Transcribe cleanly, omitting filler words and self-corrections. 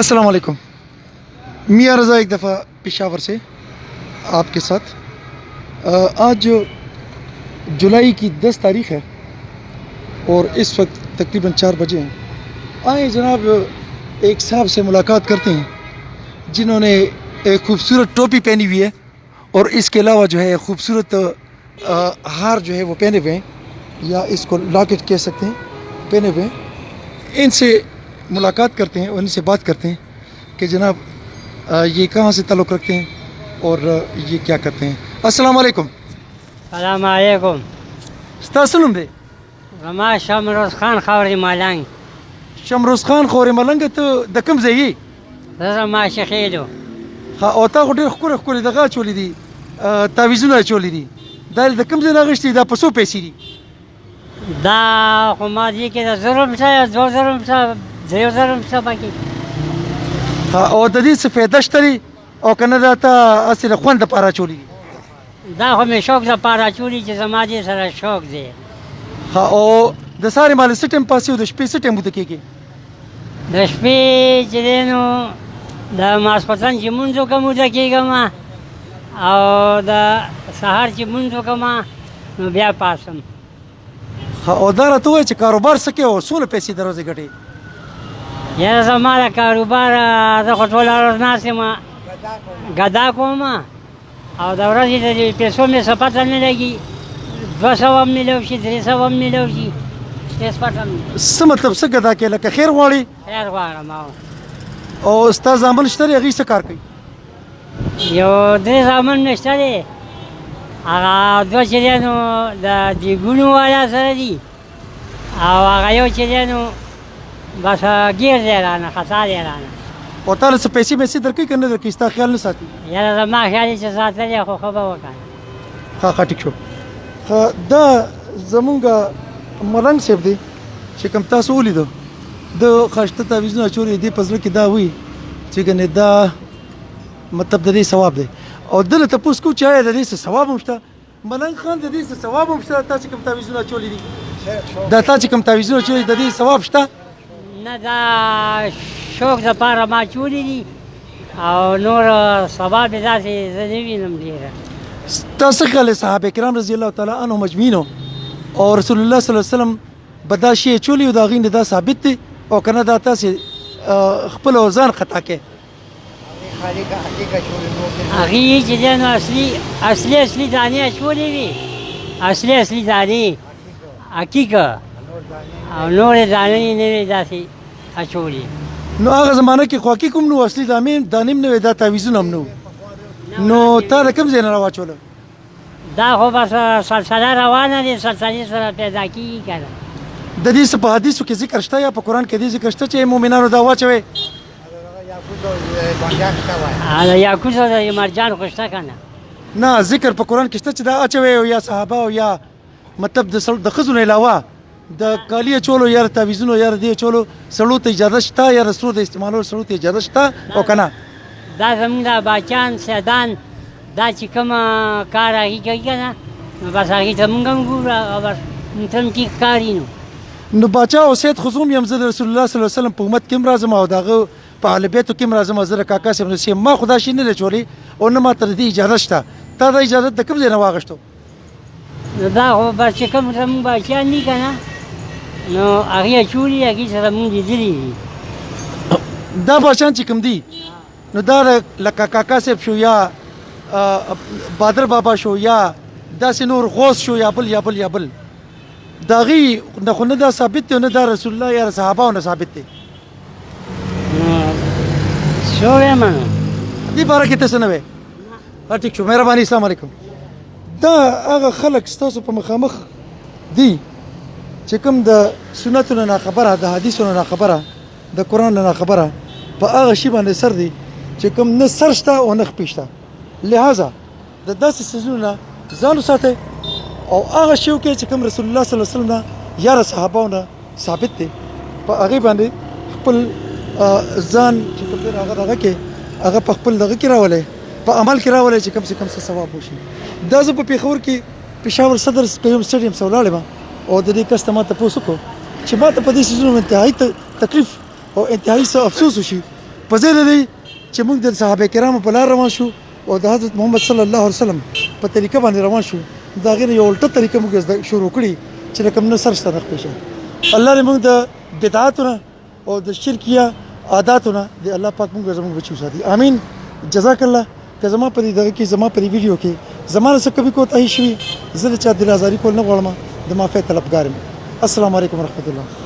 अस्सलाम वालेकुम। मियाँ रज़ा एक दफ़ा पेशावर से आपके साथ। आज जुलाई की 10 तारीख़ है और इस वक्त तकरीबन 4 बजे हैं। आए जनाब एक साहब से मुलाकात करते हैं जिन्होंने एक खूबसूरत टोपी पहनी हुई है और इसके अलावा जो है खूबसूरत हार जो है वो पहने हुए हैं, या इसको लॉकेट कह सकते हैं, पहने हुए हैं। इनसे मुलाकात करते हैं और इनसे बात करते हैं कि जनाब ये कहाँ से ताल्लुक़ रखते हैं और ये क्या करते हैं। अस्सलाम वालेकुम। सलाम अलैकुम। स्तासु नूम दे? زما شمروز خان خاورې ملنګ. شمروز خان خاورې ملنګ. ته د کوم ځای یې؟ زه زما شخېلو. او تا خو ډېر ښکلې دغه اچولې دي، تعویذونه اچولې دي. دا د کوم ځای نه اخیستې؟ دا په څو پیسې دي؟ دا خو ما دې کې د زرم څه 2 زرم څه 3 زرم څه پکې. او د دې څه فایده شته دی او که نه دا ته هسې د خوند دپاره اچولې دي؟ دا خو مې شوق دپاره اچولي چې زما دې سره شوق دی. او د سهارې مالې څه ټایم پاسې او د شپې څه ټایم ویده کېږي؟ د شپې چې دی نو د ماسپښین چې مونځ وکړم ویده کېږم، او د سهار چې مونځ وکړم نو بیا پاسم. او دا راته ووایه چې کاروبار څه کوې او څومره پیسې د ورځې ګټې؟ یاره زما د کاروبار زه خو ټوله ورځ ناست یم ګدا کوم، او د ورځې د پیسو مې څه پته نه لګي. 200 هم میلو شي، 300 هم میلو شي، هېڅ پته نه. څه مطلب څه ګدا کوې؟ لکه خیر غواړې؟ خیر غواړم. او ستا زامن شته دی هغوی څه کار کوي؟ یو 3 زامن مې شته دی، هغه 2 چې دی نو د دیګونو والا سره دي، او هغه یو چې دی نو بس ګیر دی رانه، خطا دی رانه. او تا له څه پیسې میسې درکوي که نه درکوي؟ ستا خیال نه ساتي؟ یاره زما خیال یې چې ساتلی خو ښه به وکړه. ښه ټیک شو. دا زمونږ ملنګ صاحب دی چې کوم تاسو ولیدو، د ښایسته تعویذونه اچولي دي، په زړه کې دا وایي چې ګنې دا مطلب د دې ثواب دی. او ده له تپوس کوو چې آیا د دې څه ثواب هم شته؟ ملنګ خان د دې څه ثواب هم شته؟ تا چې کوم تعویذونه اچولي دي، دا تا چې کوم تعویذونه اچولي د دې ثواب شته؟ نه، دا شوق دپاره ما اچولي دي، او نور ثواب یې داسې زه نه وینم ډېره. تا څه خیال دی صحابه کرام رضی الله تعالی عنهم اجمعین او رسول الله صلی الله علیه وسلم به دا شی اچولي او د هغې نه دا ثابت دی او که نه دا تاسې خپل او ځان خطا کوې؟ هغې چې دی نو اصلي دانې اچولې وي، اصلي دانې حقیقه، او نورې دانې یې نه وې داسې اچولې. نو هغه زمانه کې خو حقیق هم نه و، اصلي دانې هم نه وې، دا تعویذونه هم نه و. نو تا د کوم ځای نه راواچوله؟ دا خو بس سلسله روانه دی، سلسلې سره پیدا کېږي که نه. د دې څه په حدیثو کې ذکر شته یا په قرآن کې دې ذکر شته چې مؤمنانو دا واچوئ؟ د یاقوت او د مرجان خو شته که نه؟ نه، ذکر په قرآن کې شته چې دا اچوئ، او یا صحابه او یا مطلب د ښځو نه علاوه د کالي اچولو یا د تعویذونو یا د دې اچولو سړو ته اجازه شته یا د سرو د استعمالولو سړو ته اجازه شته او که نه؟ دا زمونږ د باچیان سیدان دا چې کومه کار هغې کوي که نه، نو بس هغې ته مونږ هم ګورو، او بس موږ ته هم ټیک ښکاري. نو باچا او سید خو زه هم یم، زه د رسول الله صلی الله علیه وسلم په امت کې هم راځم او د هغه په اهل بیتو کې هم راځم، زه د کاکا صاحب نسیم ما خو دا شي نه دی اچولی او نه ما ته د دې اجازه شته. تا دا اجازه د کوم ځای نه واخیستو؟ نو دا خو بس چې کوم زمونږ باچیان دي که نه، نو هغې اچولي، هغې سره مونږ لیدلي دي. دا باچیان چې کوم دي نو دا لکه کاکا صاحب شو یا بادر بابا شو یا داسې نور غوث شو یا بل د هغې نه خو نه دا ثابت دی او نه دا رسول الله یا صحابهو نه ثابت دی. څه ووایم نو دې باره کې ته څه نه وایې؟ ټیک شو، مهرباني. السلام علیکم. دا هغه خلک ستاسو په مخامخ دي چې کوم د سنتو نه ناخبره، د حدیثو نه ناخبره، د قرآن نه ناخبره، په هغه شي باندې سر دی چې کوم نه سر شته او نه خپې شته. لہذا د داسې څیزونو نه ځان وساتئ او هغه شی وکړئ چې کوم رسول الله صلی الله علیه وسلم نه یا د صحابهو نه ثابت دی، په هغې باندې خپل ځان چې کوم دی هغه دغه کې هغه په خپل دغه کې راولئ، په عمل کې راولئ چې کم سے کم څه ثواب وشي. دا زه په پېښور کې پېښور صدر قیوم سټیډیم څه ولاړ یم او د دې کس ته ما تپوس وکړو چې ما ته په دې څیزونو انتهایي تکلیف او انتهایي څه افسوس وشي په ځای لري چې موږ د صحابه کرامو په لار روان شو او د حضرت محمد صلی الله علیه وسلم په طریقه باندې روان شو دا غیر یو الټه طریقه موږ شروع کړي چې کوم نه سر ستنه پېښه الله دې موږ د بدعاتونه او د شرکیه عاداتونه د الله پاک موږ زموږ بچو ساتي امين جزاک الله که زما په دې دغه کې زما په دې ویډیو کې زما څه کبي کوتاهي شوي زه د چا دل آزاري کول نه غواړم د معافی طلبګار یم السلام علیکم ورحمت الله